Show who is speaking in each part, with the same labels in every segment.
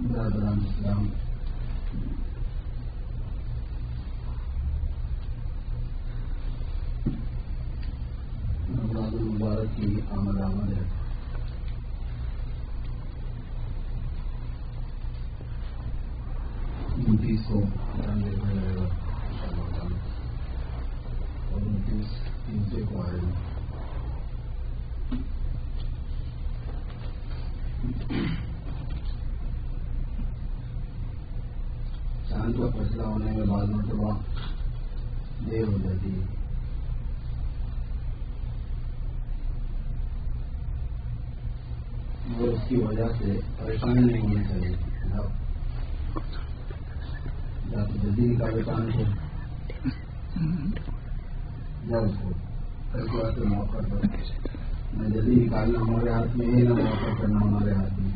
Speaker 1: برادران اسلام، رمضان المبارک کی آمد ہے۔ انتیس کو دیکھا جائے گا اور 29 تیسرے کو آئے گا۔ چاند کا فیصلہ ہونے میں بعض مرتبہ دیر ہو جاتی ہے، اور اس کی وجہ سے پریشانی نہیں ہونی چاہیے۔ یا تو جلدی نکالے چاند کو یا اس کو کل کے واسطے موقع پر میں جلدی نکالنا ہمارے ہاتھ میں ہے، نہ موقع کرنا ہمارے ہاتھ میں۔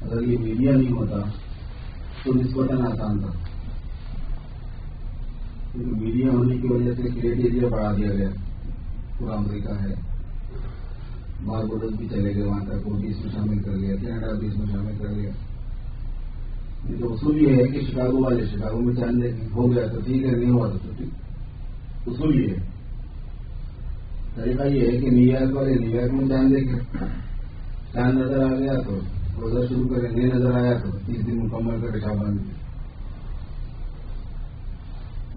Speaker 1: اگر یہ میڈیا نہیں ہوتا تو نسبتاً آسان تھا، کیونکہ میڈیا ہونے کی وجہ سے کریٹ ایریا بڑھا دیا گیا۔ پورا امریکہ ہے، باربوڈوس بھی چلے گئے وہاں تک، وہ بھی اس میں شامل کر لیا، کینیڈا بھی اس میں شامل کر لیا۔ یہ تو اصول یہ ہے کہ شکاگو والے شکاگو میں چاند دیکھیں، ہو گیا تو ٹھیک ہے، نہیں ہوا تو ٹھیک۔ اصول یہ ہے، طریقہ یہ ہے کہ نیو یارک والے نیو یارک میں چاند دیکھیں، چاند نظر آ گیا تو روزہ شروع کریں، نہیں نظر آیا تو 30 دن مکمل کر شعبان میں۔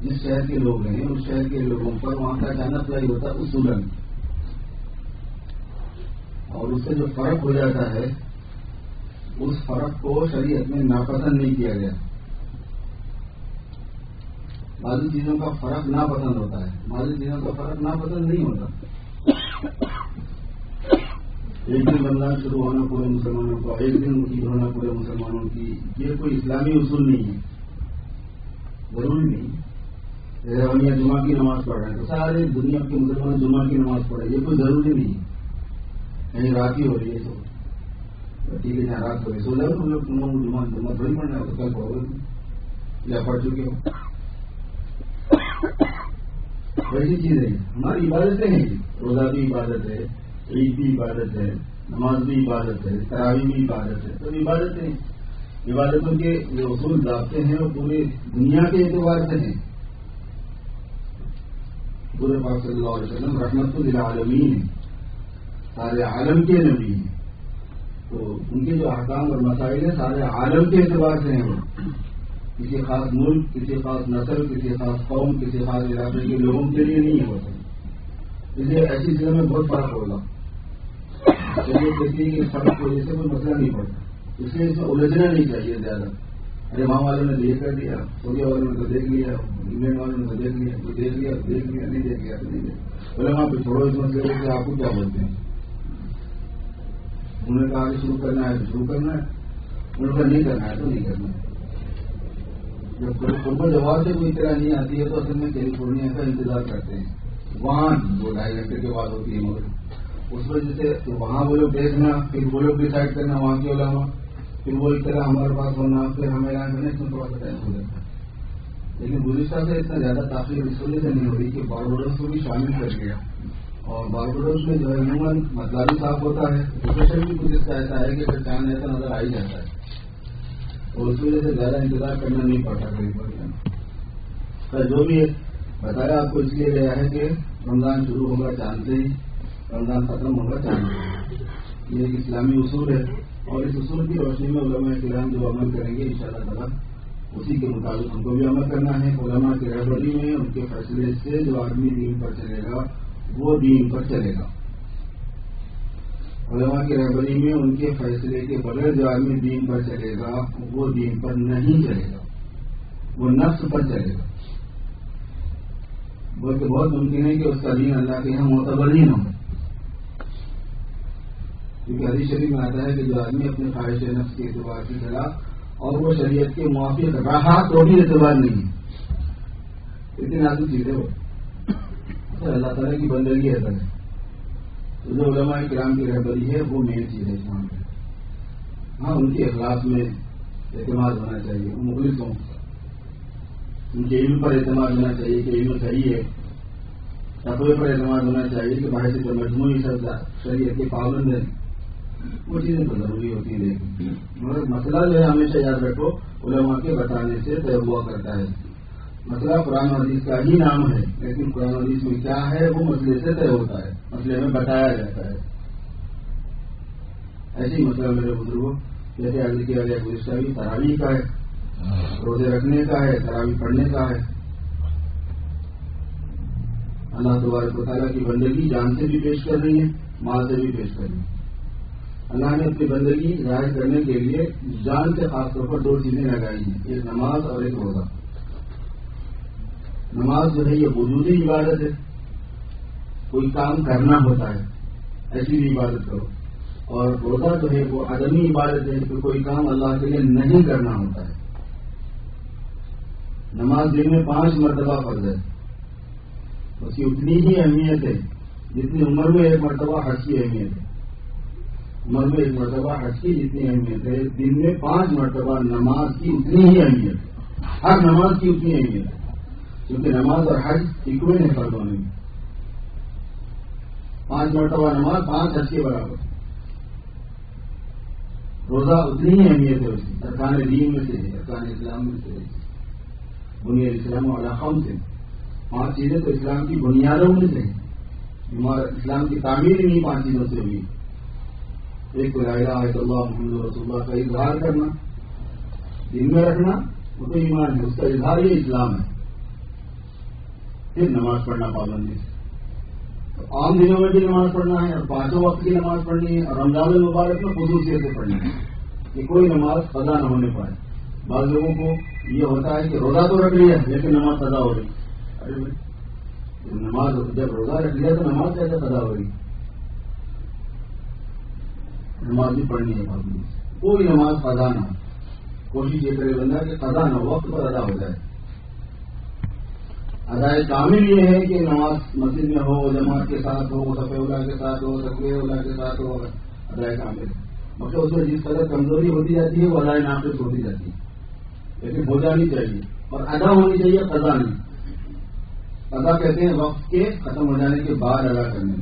Speaker 1: جس شہر کے لوگ ہیں اس شہر کے لوگوں پر وہاں کا چاند اپلائی ہوتا ہے اصولاً، اور اس سے جو فرق ہو جاتا ہے اس فرق کو شریعت میں ناپسند نہیں کیا گیا۔ بعض چیزوں کا فرق ناپسند ہوتا ہے، بعض چیزوں کا فرق ناپسند نہیں ہوتا۔ ایک دن رمضان شروع ہونا پورے مسلمانوں کو، ایک دن عید ہونا پورے مسلمانوں کی، یہ کوئی اسلامی اصول نہیں ہے، ضروری نہیں۔ رویہ جمعہ کی نماز پڑھ رہے ہیں تو سارے دنیا کے مسلمان جمعہ کی نماز پڑھ رہے ہیں، یہ کوئی ضروری نہیں ہے۔ کہیں رات ہی ہو رہی ہے تو ٹھیک ہے، جہاں رات ہو رہی ہے سو جاؤ، تم لوگ جمعہ تھوڑی پڑھنا ہے، تو کل پڑھو گے یا پڑھ چکے ہو۔ ویسی چیز ہے، ہماری عبادتیں ہیں، روزہ بھی عبادت ہے، عید بھی عبادت ہے، نماز بھی عبادت ہے، تراویح بھی عبادت ہے، تو عبادتیں عبادتوں کے جو اصول ضابطے ہیں وہ پورے دنیا کے اعتبار سے ہیں۔ پورے پاک صلی اللہ علیہ وسلم رحمت للعالمین ہیں، سارے عالم کے نبی ہیں، تو ان کے جو احکام اور مسائل ہیں سارے عالم کے اعتبار سے ہیں۔ وہ کسی خاص ملک، کسی خاص نسل، کسی خاص قوم، کسی خاص علاقے کے لوگوں کے لیے نہیں ہوتے، اس لیے ایسی چیزوں میں بہت فرق ہوگا۔ چلیے کہتے ہیں کہ فرق کی وجہ سے کوئی مسئلہ نہیں پڑتا، اس لیے اس میں الجھنا نہیں چاہیے زیادہ۔ ارے وہاں والوں نے یہ کر دیا، سعودیہ والوں نے تو دیکھ لیا، انگلینڈ والوں نے تو دیکھ لیا، تو دیکھ لیا تو دیکھ لیا، نہیں دیکھ لیا تو نہیں دیکھ، بولے وہاں پہ چھوڑو اس مسئلے سے، آپ کو کیا بولتے ہیں؟ انہوں نے کہا کہ شروع کرنا ہے تو شروع کرنا ہے، انہوں نے کہا نہیں کرنا ہے تو نہیں کرنا ہے۔ جب قرب جواب سے کوئی اطلاع نہیں آتی ہے تو اصل میں کیلیفورنیا کا انتظار کرتے ہیں، وہاں 2-2.5 گھنٹے کے بعد ہوتی ہے، مگر اس وجہ سے وہاں وہ لوگ دیکھنا، پھر وہ لوگ ڈیسائڈ کرنا وہاں کے علماء، پھر وہ اطلاع ہمارے پاس ہونا، پھر ہمیں اعلان کرنا، اس میں تھوڑا سا ٹائم ہو جاتا ہے۔ لیکن گزشتہ سے اتنا زیادہ تاخیر اس وجہ سے نہیں ہو رہی کہ باربوڈوس کو بھی شامل کر گیا، اور باربوڈوس میں جو ہے عموماً مسئلہ بھی صاف ہوتا ہے، لوکیشن بھی کچھ اس کا ایسا ہے کہ چاند ایسا نظر آ ہی جاتا ہے، اور اس وجہ سے زیادہ انتظار کرنا نہیں پڑتا کہیں پر۔ جو بھی بتایا آپ کو اس لیے گیا ہے کہ رمضان شروع ہوگا چاند سے ہی، رمضان ختم ہوگا چاند سے، یہ ایک اسلامی اصول ہے، اور اس اصول کی روشنی میں علماء کرام جو عمل کریں گے انشاءاللہ تعالیٰ اسی کے مطابق ہم کو بھی عمل کرنا ہے۔ علماء کی رہبری میں ان کے فیصلے سے جو آدمی دین پر چلے گا وہ دین پر چلے گا، علماء کی رہبری میں ان کے فیصلے کے بغیر جو آدمی دین پر چلے گا وہ دین پر نہیں چلے گا، وہ نفس پر چلے گا، بلکہ بہت ممکن ہے کہ اس کا دین اللہ کے یہاں معتبر ہی نہ ہو، کیونکہ حدیث شریف میں آتا ہے کہ جو آدمی اپنے خواہش نفس کے اعتبار سے چلا اور وہ شریعت کے موافق رہا تو بھی اعتبار نہیں ہے، اتنی نازک چیز ہے وہ، اللہ تعالیٰ کی بندگی ہے۔ تو جو علماء کرام کی رہبری ہے وہ مین چیز ہے اسلام میں۔ ہاں ان کے اخلاق میں اعتماد ہونا چاہیے، وہ مخلص ہوں، ان کے علم پر اعتماد ہونا چاہیے کہ علم صحیح ہے، تقوی پر اعتماد ہونا چاہیے کہ باہر سے مجموعی شریعت کے پابند ہیں، وہ چیزیں تو ضروری ہوتی ہیں لیکن مگر مسئلہ جو ہے ہمیشہ یاد رکھو علماء کے بتانے سے طے ہوا کرتا ہے. مسئلہ قرآن و حدیث کا ہی نام ہے لیکن قرآن و حدیث میں کیا ہے وہ مسئلے سے طے ہوتا ہے, مسئلے میں بتایا جاتا ہے. ایسے ہی مسئلہ میرے بزرگوں جیسے عرض کیا گیا گزشتہ بھی تراویح کا ہے, روزے رکھنے کا ہے, تراویح پڑھنے کا ہے. اللہ تبارک و تعالیٰ کی بندگی جان سے بھی پیش کر رہی ہے, مال سے بھی پیش کر رہی ہے. اللہ نے اپنی بندگی ظاہر کرنے کے لیے جان سے خاص طور پر 2 چیزیں لگائی ہیں, ایک نماز اور ایک روزہ. نماز جو ہے یہ وجودی عبادت ہے, کوئی کام کرنا ہوتا ہے ایسی بھی عبادت کرو, اور روزہ جو ہے وہ عدمی عبادت ہے کہ کوئی کام اللہ کے لیے نہیں کرنا ہوتا ہے. نماز دن میں 5 مرتبہ فرض ہے, اس کی اتنی ہی اہمیت ہے جتنی عمر میں 1 مرتبہ حج کی اہمیت ہے. عمر میں 1 مرتبہ حج کی جتنی اہمیت ہے, دن میں 5 مرتبہ نماز کی اتنی ہی اہمیت ہے. ہر نماز کی اتنی اہمیت ہے کیونکہ نماز اور حج اکوین ہے فرض ہونے میں. 5 مرتبہ نماز 5 حج کے برابر. روزہ اتنی ہی اہمیت ہے اس کی, ارکان دین میں سے ہے, ارکان اسلام میں سے ہے. بنیاد اسلام علی 5 5 چیزیں تو اسلام کی بنیادوں میں سے ہیں. اسلام کی تعمیر انہیں 5 چیزوں سے ہوئی. ایک تو لا الہ الا اللہ محمد رسول اللہ کا اظہار کرنا, دل میں رکھنا, وہ تو ایمان ہے, اس کا اظہار یہ اسلام ہے. پھر نماز پڑھنا پابندی سے, تو عام دنوں میں بھی نماز پڑھنا ہے اور 5 وقت کی نماز پڑھنی ہے, اور رمضان المبارک میں خصوصیت سے پڑھنی ہے کہ کوئی نماز قضا نہ ہونے پائے. بعض لوگوں کو یہ ہوتا ہے کہ روزہ تو رکھ لیا لیکن نماز قضا ہو رہی. ارے بھائی نماز جب روزہ رکھ لیا تو نماز کیسے قضا ہو رہی؟ نماز بھی پڑھنی ہے پابندی سے, کوئی نماز قضا نہ ہو. کوشش یہ کرے بندہ کہ قضا نہ ہو, وقت پر ادا ہو جائے. ادائے کامل یہ ہے کہ نماز مسجد میں ہو, جماعت کے ساتھ ہو, صفحہ اولیٰ کے ساتھ ہو, تکبیر اولیٰ کے ساتھ ہو, ادائے کامل. مطلب اس میں جس قدر کمزوری ہوتی جاتی ہے وہ ادائے ناقص ہوتی جاتی ہے, لیکن ہو جانی چاہیے اور ادا ہونی چاہیے, قضا نہیں. قضا کہتے ہیں وقت کے ختم ہو جانے کے بعد ادا کرنے.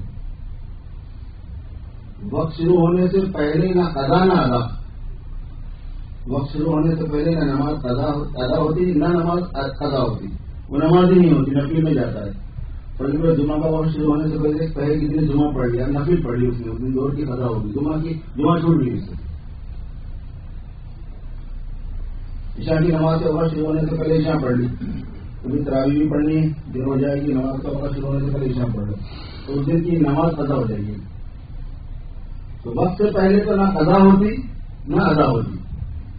Speaker 1: وقت شروع ہونے سے پہلے نہ قضا نہ ادا. وقت شروع ہونے سے پہلے نہ نماز ادا ہوتی نہ نماز قضا ہوتی. وہ نماز ہی نہیں ہوتی, نفل میں جاتا ہے. پر جمعہ کا وقت شروع ہونے سے پہلے کسی نے جمعہ پڑھ لیا, نفل پڑھ لی, اس نے اس دن دور کی قضا ہوگی, جمعہ چھوٹ گئی. اس سے عشاء کی نماز کا وقت شروع ہونے سے پہلے عشاء پڑھ لی, کبھی تراویح بھی پڑھنی ہے, دیر ہو جائے گی, نماز کا وقت شروع ہونے سے پہلے عشاء پڑھ لو تو اس دن کی نماز قضا ہو جائے گی. تو وقت سے پہلے تو نہ قضا ہوتی نہ ادا ہوتی.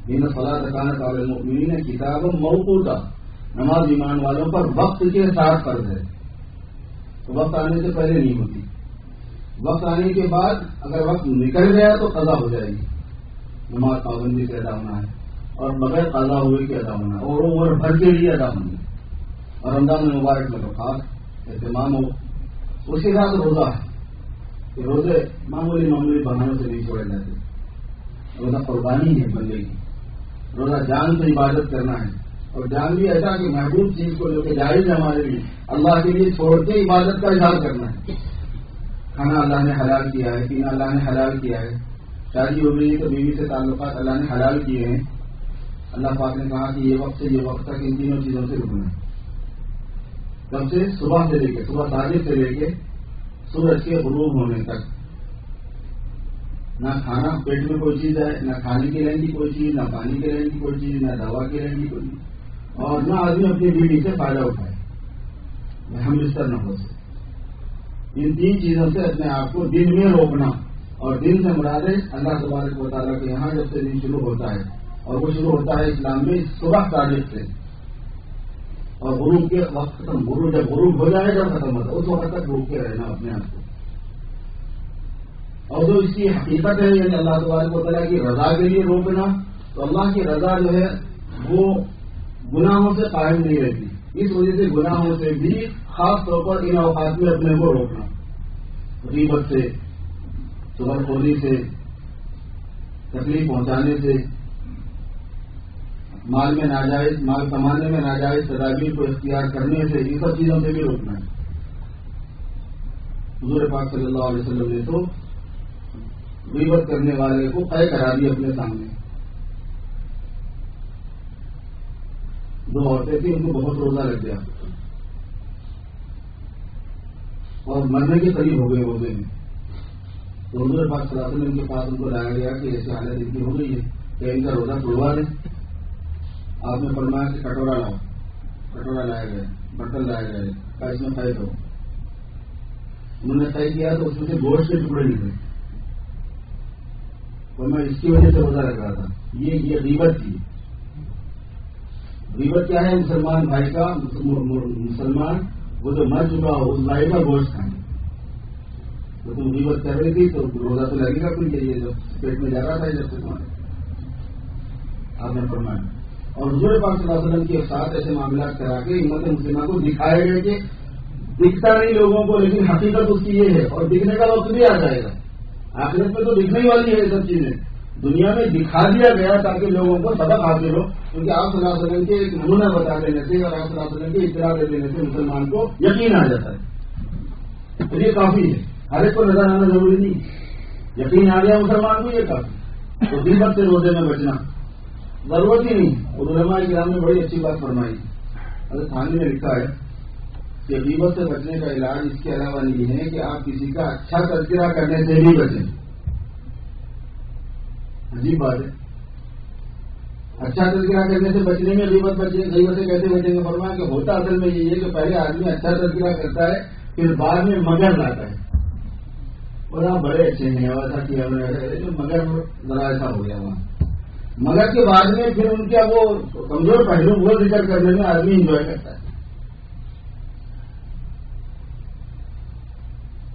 Speaker 1: ان صلاۃ کانت علی المؤمنین کتابا موقوتا, نماز ایمان والوں پر وقت کے ساتھ فرض ہے. تو وقت آنے سے پہلے نہیں ہوتی, وقت آنے کے بعد اگر وقت نکل گیا تو قضا ہو جائے گی. نماز پابندی سے ادا ہونا ہے اور بغیر قضا ہوئے کے ادا ہونا ہے, اور عمر بھر کے لیے ادا ہونا ہے. اور رمضان المبارک میں تو خاص اہتمام ہو. اس کے ساتھ روزہ ہے کہ روزے معمولی بہانوں سے نہیں چھوڑے جاتے. روزہ قربانی ہے بندے کی. روزہ جان سے عبادت کرنا ہے, اور جان بھی ایسا کہ محبوب چیز کو جو کہ جائز ہے ہمارے لیے, اللہ کے لیے چھوڑ کے عبادت کا اظہار کرنا ہے. کھانا اللہ نے حلال کیا ہے, پینا اللہ نے حلال کیا ہے, شادی ہو رہی ہے تو بیوی سے تعلقات اللہ نے حلال کیے ہیں. اللہ پاک نے کہا کہ یہ وقت سے یہ وقت تک ان تینوں چیزوں سے رکنا ہے. کب سے؟ صبح سے لے کے, صبح تاجر سے لے کے سورج کے غروب ہونے تک. نہ کھانا پیٹ میں کوئی چیز ہے, نہ کھانے کی رہیں گی کوئی چیز, نہ پانی کی رہیں گی کوئی چیز, نہ دوا کی رہیں گی کوئی چیز, اور نہ آدمی اپنی بیوی سے فائدہ اٹھائے, ہم بستر نہ ہو سکے. ان 3 چیزوں سے اپنے آپ کو دن میں روکنا. اور دن سے مراد اللہ تبارک و تعالیٰ کے یہاں جب سے دن شروع ہوتا ہے, اور وہ شروع ہوتا ہے اسلام میں صبح تاریخ سے, اور غروب کے وقت ختم, جب غروب ہو جائے جب ختم ہوتا ہے اس وقت تک روک کے رہنا اپنے آپ کو. اور جو اس کی حقیقت ہے یعنی اللہ تبارک و تعالیٰ کی رضا کے لیے روکنا, تو اللہ کی رضا جو ہے وہ گناہوں سے قائم نہیں رہتی. اس وجہ سے گناہوں سے بھی خاص طور پر ان اوقات میں اپنے کو روکنا. غیبت سے, چغل خوری سے, تکلیف پہنچانے سے, مال کمانے میں ناجائز تدابیر کو اختیار کرنے سے, ان سب چیزوں سے بھی روکنا ہے. حضور پاک صلی اللہ علیہ وسلم نے تو غیبت کرنے والے کو قید کرا دی اپنے سامنے. 2 عورتیں تھیں، ان کو بہت روزہ لگ گیا اور مرنے کے قریب ہو گئے روزے میں. تو حضور پاک صلی اللہ علیہ وسلم کے پاس ان کو لایا گیا کہ ایسی حالت ان کی ہو گئی ہے کہ ان کا روزہ توڑوا دیں. آپ نے فرمایا کہ کٹورا لاؤ. کٹورا لایا گیا، برتن لایا گیا کہ اس میں طے کرو. انہوں نے طے کیا تو اس میں سے گوشت کے ٹکڑے نکلے. تو میں اس کی وجہ سے روزہ رکھ رہا تھا. یہ غیبت تھی. غیبت کیا ہے؟ مسلمان بھائی کا، مسلمان وہ جو مر چکا ہو اس بھائی کا گوشت کھائیں. تو تم غیبت کر رہی تھی تو روزہ تو لگے گا کوئی کے لیے، جب پیٹ میں جا رہا تھا جب سے تمہارے آپ نے فرمایا. اور حضور پاک صلی اللہ علیہ وسلم کے ساتھ ایسے معاملات کرا کے امت مسلمہ کو دکھائے گئے کہ دکھتا نہیں لوگوں کو، لیکن حقیقت اس کی یہ ہے. اور دکھنے کا وقت بھی آ جائے گا. آخرت میں تو دکھنے ہی والی ہے یہ سب چیزیں. دنیا میں دکھا دیا گیا تاکہ لوگوں کو سبق حاصل ہو، کیونکہ آپ صلی اللہ علیہ وسلم کے ایک نمونہ بتا دینے سے اور آپ صلی اللہ علیہ وسلم کی اطلاع دے دینے سے مسلمان کو یقین آ جاتا ہے. تو یہ کافی ہے. ہر ایک کو نظر آنا ضروری نہیں. یقین آ گیا مسلمان کو، یہ کافی. تو غیبت سے روزے میں بچنا ضرورت ہی نہیں. اور علماء کرام نے بڑی اچھی بات فرمائی. حضرت تھانوی نے لکھا ہے کہ غیبت سے بچنے کا علاج اس کے علاوہ نہیں ہے کہ آپ کسی کا اچھا تذکرہ کرنے سے بھی بچیں. عجیب بات ہے. اچھا تذکرہ کرنے سے بچنے میں غیبت سے کیسے بچیں گے؟ فرمایا کہ ہوتا اصل میں یہ ہے کہ پہلے آدمی اچھا تذکرہ کرتا ہے، پھر بعد میں مگر لاتا ہے. اور آپ بڑے اچھے ہیں، ایسا کیا مگر ذرا ایسا ہو گیا وہاں. مگر کے بعد میں پھر ان کا وہ کمزور پہلو وہ ذکر کرنے میں آدمی انجوائے کرتا ہے.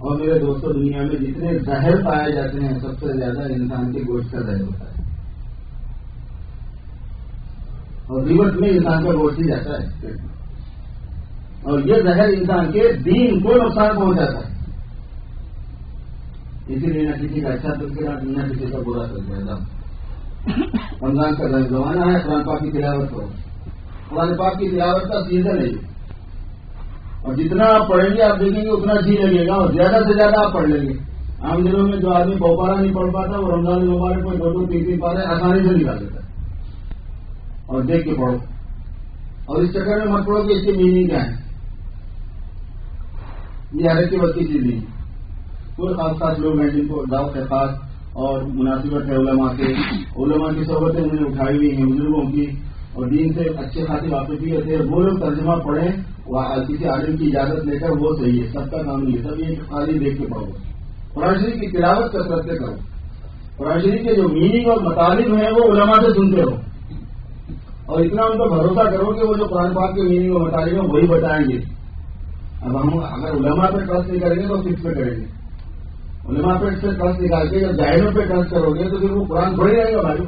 Speaker 1: اور میرے دوستوں، دنیا میں جتنے زہر پائے جاتے ہیں سب سے زیادہ انسان کے گوشت کا زہر ہوتا ہے. اور غیبت میں انسان کا گوشت ہی جاتا ہے. اور یہ زہر انسان کے دین کو نقصان پہنچاتا ہے. اسی لیے نہ کسی کا اچھا تذکرہ نہ کسی کا برا تذکرہ. رمضان کا زمانہ ہے، قرآن پاک کی تلاوت کرو. قرآن پاک کی تلاوت کا سیزن ہے. اور جتنا آپ پڑھیں گے آپ دیکھیں گے اتنا جی لگے گا، اور زیادہ سے زیادہ آپ پڑھ لیں گے. عام دنوں میں جو آدمی پوپارا نہیں پڑھ پاتا وہ رمضان مبارک میں 2 3 پارے آسانی سے نکال دیتا ہے. اور دیکھ کے پڑھو. اور اس چکر میں مت پڑھو کہ اس کی میننگ کیا ہے. یہ ہر ایک کی بس کی چیز نہیں. کوئی خاص لوگ ہیں جن کو دعوت خاص اور مناسبت ہے علماء کی صحبتیں انہوں نے اٹھائی ہوئی ہیں بزرگوں کی، اور دین سے اچھے خاصی واقفیت ہے. وہ لوگ ترجمہ پڑھیں کسی عالم کی اجازت لے کر، وہ صحیح ہے. سب کا کام نہیں ہے. سب یہ خالی دیکھ کے پڑھو. قرآن شریف کی تلاوت کثرت سے کرو. قرآن شریف کے جو میننگ اور مطالب ہیں وہ علماء سے سنتے رہو. اور اتنا ان کو بھروسہ کرو کہ وہ جو قرآن پاک کے میننگ اور مطالب ہیں وہی بتائیں گے. اب ہم اگر علماء پہ ٹرسٹ نہیں کریں گے تو کس پہ کریں گے؟ علماء پہ سے ٹرسٹ نکال کے جب جاہلوں پہ ٹرسٹ کرو گے تو پھر وہ قرآن تھوڑی رہے گا بھائی.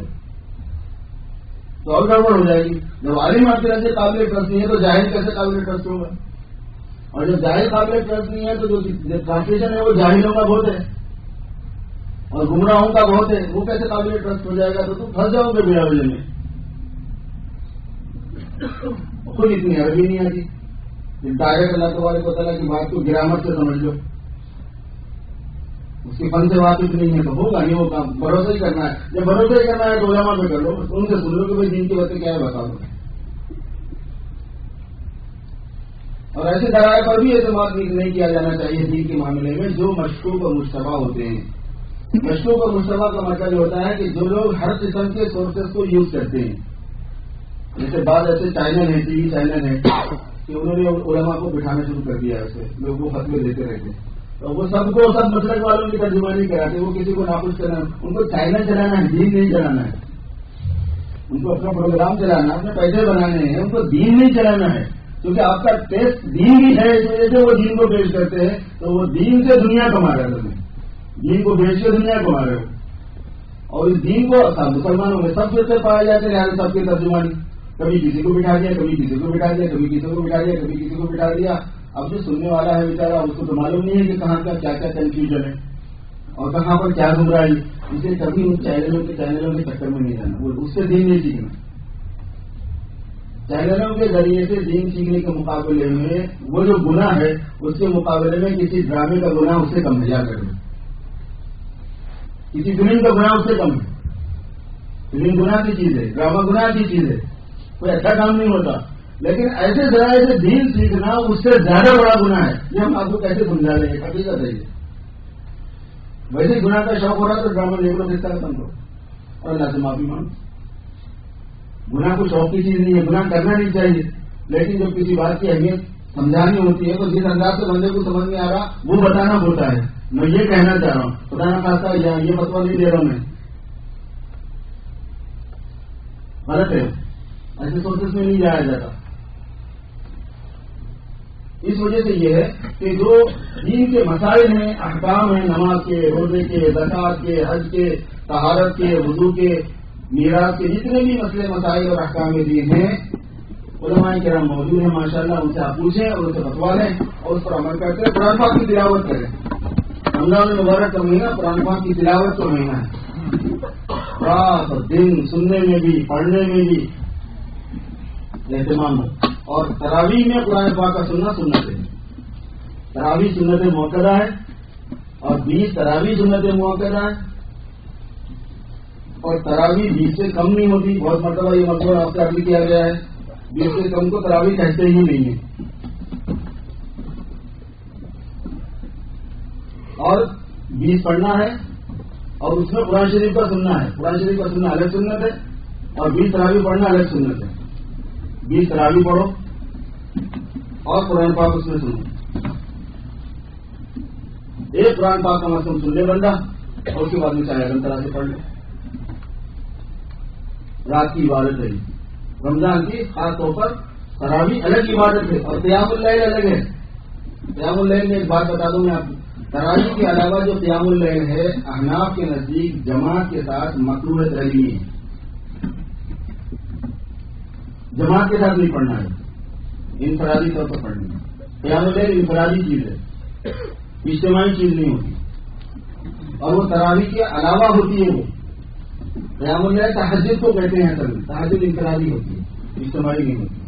Speaker 1: تو اور گڑبڑ ہو جائے گی. جب عالم آپ کے رہتے قابل ٹرسٹ نہیں ہے تو جاہل کیسے قابل ٹرسٹ ہوگا؟ اور جب جاہل قابل ٹرسٹ نہیں ہے تو جو ٹرانسلیشن ہے وہ جاہلوں کا بہت ہے اور گمراہوں کا بہت ہے. وہ کیسے قابل ٹرسٹ ہو جائے گا؟ تو تم پھنس جاؤ گے بلا وجہ میں. خود اتنی عربی نہیں آتی. ڈائریکٹ اللہ تبارک و تعالیٰ کی بات کو گرامر سے سمجھ لو. اس کی فن سے واقف نہیں ہے تو ہوگا نہیں وہ کام. بھروسہ ہی کرنا ہے. جب بھروسہ ہی کرنا ہے تو علماء پہ کر لو. ان سے سن لو کہ بھائی دین کی باتیں کیا ہے بتا دو. اور ایسے ذرائع پر بھی اعتماد نہیں کیا جانا چاہیے دین کے معاملے میں جو مشکوک اور مشتبہ ہوتے ہیں. مشکوک اور مشتبہ کا مطلب ہوتا ہے کہ جو لوگ ہر قسم کے سورسز کو یوز کرتے ہیں. جیسے بعض ایسے چینل ہیں، ٹی وی چینل ہیں کہ انہوں نے علماء کو بٹھانا شروع کر دیا. ایسے لوگ وہ فتوے دیتے رہتے ہیں. تو وہ سب کو سب مسلک والوں کی ترجمانی کراتے. وہ کسی کو ناخوش کرنا، ان کو چینل چلانا ہے، دین نہیں چلانا ہے. ان کو اپنا پروگرام چلانا، اپنے پیسے بنانے ہیں، ان کو دین نہیں چلانا ہے. کیونکہ آپ کا ٹیسٹ دین بھی ہے، اس وجہ سے وہ دین کو پیش کرتے ہیں. تو وہ دین سے دنیا کما رہے ہیں. دین کو بیچ کے دنیا کما رہے ہو. اور اس دین کو مسلمانوں میں سب سے پائے جاتے ہیں. سب کی ترجمانی کبھی کسی کو بٹھا دیا، کبھی کسی کو بٹھا دیا، کبھی کسی کو بٹھا دیا، کبھی کسی کو بٹھا دیا. اب جو سننے والا ہے بیچارہ اس کو تو معلوم نہیں ہے کہ کہاں کا کیا کیا کنفیوژن ہے اور کہاں پر کیا گمراہی. اسے کبھی ان چینلوں کے چکر میں نہیں جانا. وہ اس سے دین نہیں سیکھنا. چینلوں کے ذریعے سے دین سیکھنے کے مقابلے میں وہ جو گناہ ہے اس کے مقابلے میں کسی ڈرامے کا گناہ اس سے کم ہزار کر دیں. کسی فلم کا گناہ اس سے کم ہے. فلم گناہ کی چیز ہے, ڈرامہ گناہ کی چیز ہے, کوئی اچھا کام نہیں ہوتا. لیکن ایسے ذرائع سے دین سیکھنا اس سے زیادہ بڑا گناہ ہے. یہ ہم آپ کو کیسے سمجھا رہے ہیں؟ حقیقت ہے. ویسے گناہ کا شوق ہو رہا تو ڈرامہ دیکھ لو, کس طرح کم کرو اور اللہ سے معافی مانگو. گناہ کو شوق کی چیز نہیں ہے, گناہ کرنا نہیں چاہیے. لیکن جب کسی بات کی اہمیت سمجھانی ہوتی ہے تو جس انداز سے بندے کو سمجھ میں آ رہا وہ بتانا ہوتا ہے. میں یہ کہنا چاہ رہا ہوں, بتانا چاہتا یا یہ فتویٰ نہیں دے رہا ہوں میں, غلط ہے. ایسے سورسز میں نہیں جایا جاتا. اس وجہ سے یہ ہے کہ جو دین کے مسائل ہیں, احکام ہیں, نماز کے, روزے کے, زکوٰۃ کے, حج کے, طہارت کے, وضو کے, میراث کے, جتنے بھی مسئلے مسائل اور احکام دین ہیں, علماء کرام موجود ہیں ماشاءاللہ. ان سے آپ پوچھیں اور ان سے فتوا لیں اور اس پر عمل کرتے ہیں. قرآن پاک کی تلاوت کریں. رمضان المبارک کا مہینہ قرآن پاک کی تلاوت کا مہینہ ہے. رات اور دن سننے میں بھی پڑھنے میں بھی اہتمام ہو. اور تراویح میں قرآن پاک کا سننا سنت ہے. تراویح سنت موقعہ ہے اور 20 تراویح سنت موقعہ ہے. اور تراویح 20 سے کم نہیں ہوتی. بہت مرتبہ یہ مطلب آپ سے عرض کیا گیا ہے 20 سے کم کو تراویح کہتے ہی نہیں ہے. اور 20 پڑھنا ہے اور اس میں قرآن شریف کا سننا ہے. قرآن شریف کا سننا الگ سنت ہے اور 20 تراویح پڑھنا الگ سنت ہے. 20 تراویح پڑھو اور قرآن پاک اس میں سنو. ایک قرآن پاک کا مطلب سن لے بندہ اور اس کے بعد میں چاہے طرح سے پڑھ لے. رات کی عبادت ہے. رمضان کی خاص طور پر تراویح الگ عبادت ہے اور قیام اللیل الگ ہے. قیام اللیل میں ایک بات بتا دوں میں آپ کو. تراویح کے علاوہ جو قیام اللیل ہے احناف کے نزدیک جماعت کے ساتھ مکروہ تحریمی ہے. جماعت کے ساتھ نہیں پڑھنا ہے, انفرادی طور پر پڑھنی ہے. قیام اللیل انفرادی چیز ہے, اجتماعی چیز نہیں ہوتی. اور وہ تراویح کے علاوہ ہوتی ہے. وہ قیام اللیل تہجد کو کہتے ہیں. اصل میں تہجد انفرادی ہوتی ہے, اجتماعی نہیں ہوتی.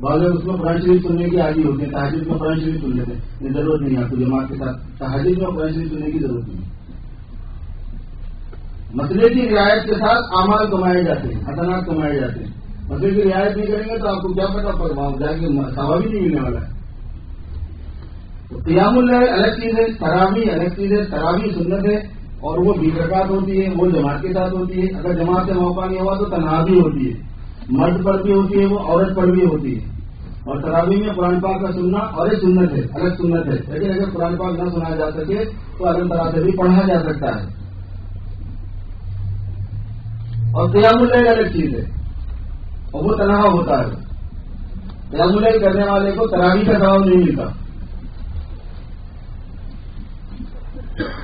Speaker 1: بعض لوگ اس میں قرآن شریف سننے کی عادی ہوتے ہیں. تہجد میں قرآن شریف سن لیتے ہیں, ضرورت نہیں آپ کو جماعت کے ساتھ تہجد میں قرآن شریف سننے کی ضرورت نہیں. مسئلے کی رعایت کے ساتھ اعمال کمائے جاتے ہیں, حسنات کمائے جاتے ہیں. مسئلے کی رعایت نہیں کریں گے تو آپ کو کیا پتا پر وہاں جا کے ثواب ہی نہیں ملنے والا ہے. تو قیام اللیل الگ چیز ہے, تراویح الگ چیز ہے. تراویح سنت ہے اور وہ 20 رکعت ہوتی ہے, وہ جماعت کے ساتھ ہوتی ہے. اگر جماعت سے موقع نہیں ہوا تو تنہا بھی ہوتی ہے. مرد پر بھی ہوتی ہے, وہ عورت پر بھی ہوتی ہے. اور تراویح میں قرآن پاک کا سننا اور ایک سنت ہے, الگ سنت ہے. لیکن اگر قرآن پاک نہ سنایا جا سکے تو الگ طرح سے بھی پڑھا جا سکتا ہے. اور قیام اللیل الگ چیز ہے اور وہ تنہا ہوتا ہے. قیام اللیل کرنے والے کو تراویح کا ثواب نہیں ملتا.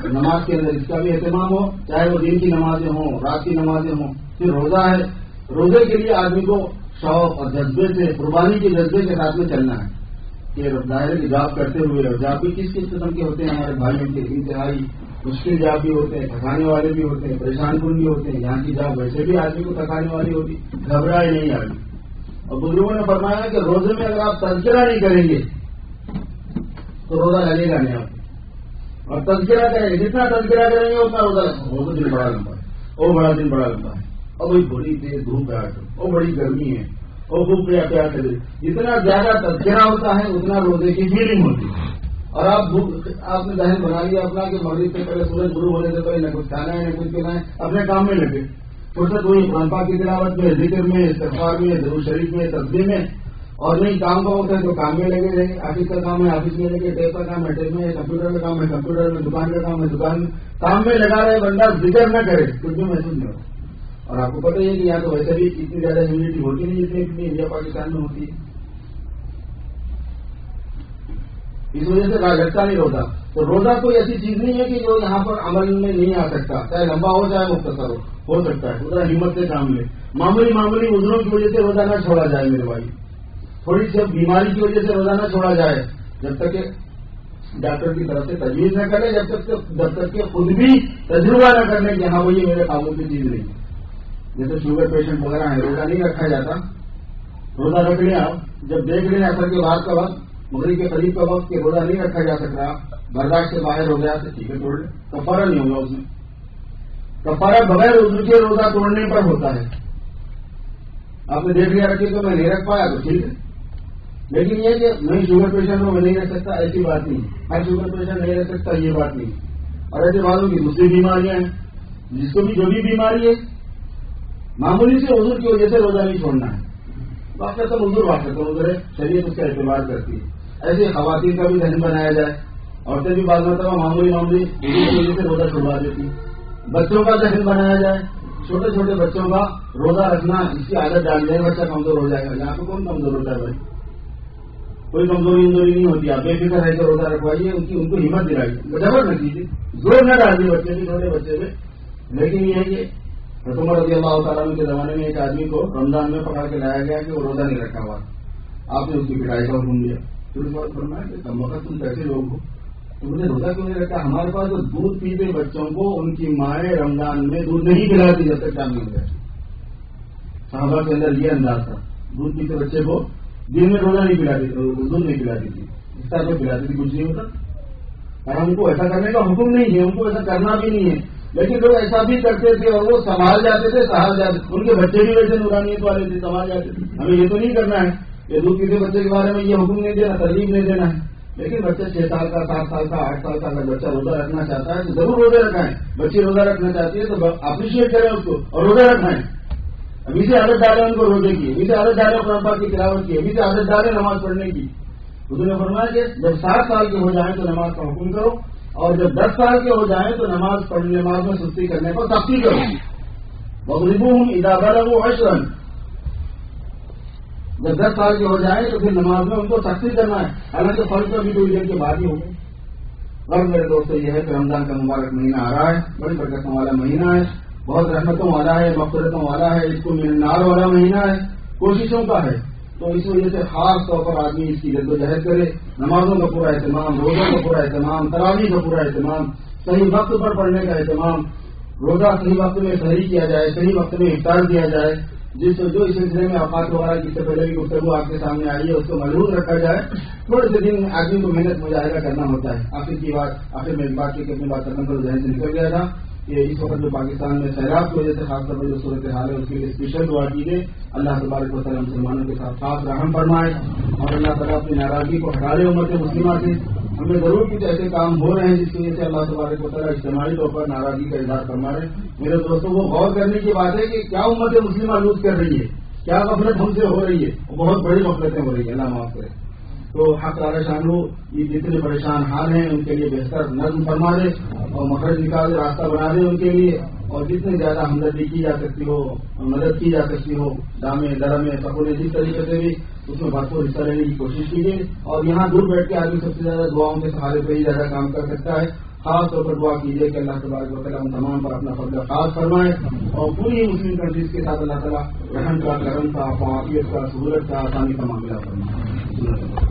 Speaker 1: نماز کے اندر اس کا بھی اہتمام ہو, چاہے وہ دن کی نمازیں ہوں, رات کی نمازیں ہوں. پھر روزہ ہے, روزے کے لیے آدمی کو شوق اور جذبے سے, قربانی کے جذبے کے ساتھ میں چلنا ہے. کہ ظاہر کی جاب کرتے ہوئے, جاب بھی کس کس قسم کے ہوتے ہیں ہمارے بھائیوں کے, انتہائی مشکل جاب بھی ہوتے ہیں, تھکانے والے بھی ہوتے ہیں, پریشان کن بھی ہوتے ہیں. یہاں کی جاب ویسے بھی آدمی کو تھکانے والی ہوتی, گھبرائے نہیں آدمی. اور بزرگوں نے فرمایا کہ روزے میں اگر آپ تذکرہ نہیں کریں گے تو روزہ لگے گا نہیں آپ کو. اور تذکرہ کریں گے, جتنا تذکرہ کریں گے اتنا روزہ لگے. وہ دن بڑا لمبا ہے, وہ بڑا دن بڑا لمبا ہے. اور وہی بڑی تیز دھوپ ہے, وہ بڑی گرمی ہے, اور خوب پیا پیا کرے. جتنا زیادہ تذکرہ ہوتا ہے اتنا روزے کی فیلنگ ہوتی ہے. اور آپ نے ذہن بنا لیا اپنا کہ مغرب سے پہلے سورج غروب ہونے سے پہلے نہ کچھ کھانا ہے نہ کچھ پینا ہے, اپنے کام میں لگے. فرصت ہوئی قرآن پاک کی تلاوت میں, ذکر میں, استغفار میں, درود شریف میں, تسبیح میں. اور نہیں کام کا ہوتا ہے تو کام میں لگے رہیں. آفس کا کام ہے آفس میں لگے, ٹیپ کا کام ہے ٹیپ میں, کمپیوٹر کا کام ہے کمپیوٹر میں, دکان کا کام ہے دکان میں. کام میں لگا رہے بندہ ذکر نہ کرے کچھ بھی محسوس نہیں ہو. اور آپ کو پتہ ہی ہے کہ یہاں تو ویسے بھی اتنی زیادہ ہیومڈیٹی ہوتی نہیں جتنی انڈیا پاکستان میں ہوتی ہے. اس وجہ سے لگتا نہیں روزہ. تو روزہ کوئی ایسی چیز نہیں ہے کہ جو یہاں پر عمل میں نہیں آ سکتا, چاہے لمبا ہو چاہے مختصر ہو سکتا ہے. اتنا ہمت سے کام لے. معمولی عذروں کی وجہ سے روزہ نہ چھوڑا جائے میرے بھائی. تھوڑی سی بیماری کی وجہ سے روزہ نہ چھوڑا جائے جب تک کہ ڈاکٹر کی طرف سے تجویز نہ کرے, جب تک کہ خود بھی تجربہ نہ کرنے کہ ہاں وہ یہ میرے قابو کی چیز نہیں. جیسے شوگر پیشنٹ وغیرہ ہے, روزہ نہیں رکھا جاتا. روزہ رکھ لیں آپ, جب دیکھ لیں اثر کے بعد کا وقت مغرب کے قریب کا وقت کہ روزہ نہیں رکھا جا سکتا، برداشت سے باہر ہو گیا تو ٹھیک ہے توڑ لے، کفارہ نہیں ہوگا اس میں. کفارہ بغیر عذر کے روزہ توڑنے پر ہوتا ہے. آپ نے دیکھ لیا رکھے تو میں نہیں رکھ پایا تو ٹھیک ہے، لیکن یہ کہ میں شوگر پیشنٹ ہوں میں نہیں رہ سکتا ایسی بات نہیں. ہر شوگر پیشنٹ نہیں رہ سکتا یہ بات نہیں. اور ایسے والوں کی دوسری بیماریاں ہیں، جس کو بھی جو بھی بیماری ہے معمولی سے عذر کی وجہ سے روزہ نہیں چھوڑنا ہے. واقعہ تو عذر ہے، شریعت اس کا اعتبار کرتی ہے. ایسے خواتین کا بھی ذہن بنایا جائے، عورتیں بھی بعض مرتبہ معمولی عذر کی وجہ سے روزہ چھڑوا دیتی. بچوں کا ذہن بنایا جائے، چھوٹے چھوٹے بچوں کا روزہ رکھنا اس کی عادت ڈال دیں بچہ کمزور ہو جائے گا. یہاں پہ کون کمزور ہوتا ہے بھائی؟ کوئی کمزوری نہیں ہوتی. آپ بے فکر رہ کے روزہ رکھوائیے، ان کو ہمت دلائیے، جبر نہ کیجیے، زور نہ ڈالیے بچے بھی چھوٹے بچے میں. لیکن یہ ہے کہ عمر رضی اللہ تعالیٰ عنہ کے زمانے میں ایک آدمی کو رمضان میں پکڑ کے لایا گیا کہ وہ روزہ نہیں رکھا ہوا. آپ نے اس کی پٹائی کا حکم دیا. پھر اس بات فرمایا کہ کم وقت تم کیسے لوگ ہو، تم نے روزہ کیوں نہیں رکھا؟ ہمارے پاس جو دودھ پیتے بچوں کو ان کی مائیں رمضان میں دودھ نہیں پلاتی جب تک شام نہیں ہو جائے. صحابہ کے اندر یہ انداز تھا، دودھ پیتے بچے کو دن میں روزہ نہیں پلاتی، دودھ نہیں پلاتی تھی، افطار میں پلاتی تھی، کچھ نہیں ہوتا. اور ہم کو ایسا کرنے کا حکم نہیں ہے، ہم کو ایسا کرنا بھی نہیں ہے. لیکن لوگ ایسا بھی کرتے تھے اور وہ سنبھال جاتے تھے، سہال جاتے تھے. ان کے بچے بھی ویسے نورانیت والے تھے، سنبھال جاتے تھے. ہمیں یہ تو نہیں کرنا ہے، یہ دودھ پیتے بچے کے بارے میں یہ حکم نہیں دینا، ترغیب نہیں دینا ہے. لیکن بچہ 6 سال کا، 7 سال کا، 8 سال کا اگر بچہ روزہ رکھنا چاہتا ہے تو ضرور روزہ رکھائیں. بچی روزہ رکھنا چاہتی ہے تو اپریشیٹ کریں اس کو اور روزہ رکھائیں. ابھی سے عادت ڈالیں ان کو روزے کی، ابھی سے عادت ڈالیں قرآن پاک کی تلاوت کی، ابھی سے عادت ڈالیں نماز پڑھنے کی. حضور نے فرمایا کہ جب 7 سال کے ہو جائیں تو نماز کا حکم کرو، اور جب 10 سال کے ہو جائیں تو نماز میں سستی کرنے پر سختی کرو. وَاضْرِبُوهُمْ إِذَا بَلَغُوا 10. جب 10 سال کے ہو جائیں تو پھر نماز میں ان کو سختی کرنا ہے. حالانکہ فرض تو ابھی کوئی دیر کے بعد ہی ہوگی. اور میرے دوستوں یہ ہے کہ رمضان کا مبارک مہینہ آ رہا ہے، بڑی برکتوں والا مہینہ ہے، بہت رحمتوں والا ہے، مغفرتوں والا ہے، اس کو مینار والا مہینہ ہے، کوششوں کا ہے. تو اس وجہ سے خاص طور پر آدمی اس کی جدوجہد کرے. نمازوں کا پورا اہتمام، روزوں کا پورا اہتمام، تراویح کا پورا اہتمام، صحیح وقت پر پڑھنے کا اہتمام، روزہ صحیح وقت میں صحیح کیا جائے، صحیح وقت میں افطار کیا جائے. جو اس سلسلے میں اوقات وغیرہ کی سے پہلے بھی گفتگو آپ کے سامنے آئی ہے اس کو محفوظ رکھا جائے. تھوڑے سے دن آدمی کو محنت مظاہرہ کرنا ہوتا ہے. آخر میں ایک بات کی کہ اپنی بات کرنے پر ذہن سے نکل گیا تھا کہ اس وقت جو پاکستان میں سیلاب کی وجہ سے خاص طور پر جو صورتحال ہے اس کے لیے اسپیشل دعا کیجیے. اللہ تبارک و تعالیٰ مسلمانوں کے ساتھ خاص رحم فرمائے اور اللہ تعالیٰ اپنی ناراضگی کو ہٹا لے امت مسلمہ سے. ہمیں ضرور کچھ ایسے کام ہو رہے ہیں جس کی وجہ سے اللہ تبارک و تعالیٰ اجتماعی طور پر ناراضگی کا اظہار فرما رہے ہیں. میرے دوستوں کو غور کرنے کی بات ہے کہ کیا امت مسلمہ لوٹ کر رہی ہے، کیا غفلت ہم سے ہو رہی ہے. وہ بہت بڑی غفلتیں ہو رہی ہیں، اللہ معاف کرے. تو حق تعالی شانو یہ جتنے پریشان حال ہیں ان کے لیے بہتر نظم فرما دے اور مخرج نکال دے، راستہ بنا دے ان کے لیے. اور جتنی زیادہ ہمدردی کی جا سکتی ہو، مدد کی جا سکتی ہو، دامے درمے سپورے جس طریقے سے بھی اس میں بھرپور حصہ لینے کی کوشش کیجیے. اور یہاں دور بیٹھ کے آدمی سب سے زیادہ دعاؤں کے سہارے پہ ہی زیادہ کام کر سکتا ہے. خاص طور پر دعا کیجیے کہ اللہ تبارک و تعالیٰ ہم تمام پر اپنا فضل خاص فرمائے اور پوری مسلم کنٹریز کے ساتھ اللہ تعالیٰ رحم کا، کرم کا، عافیت کا، سہولت کا، آسانی کا معاملہ فرمائے.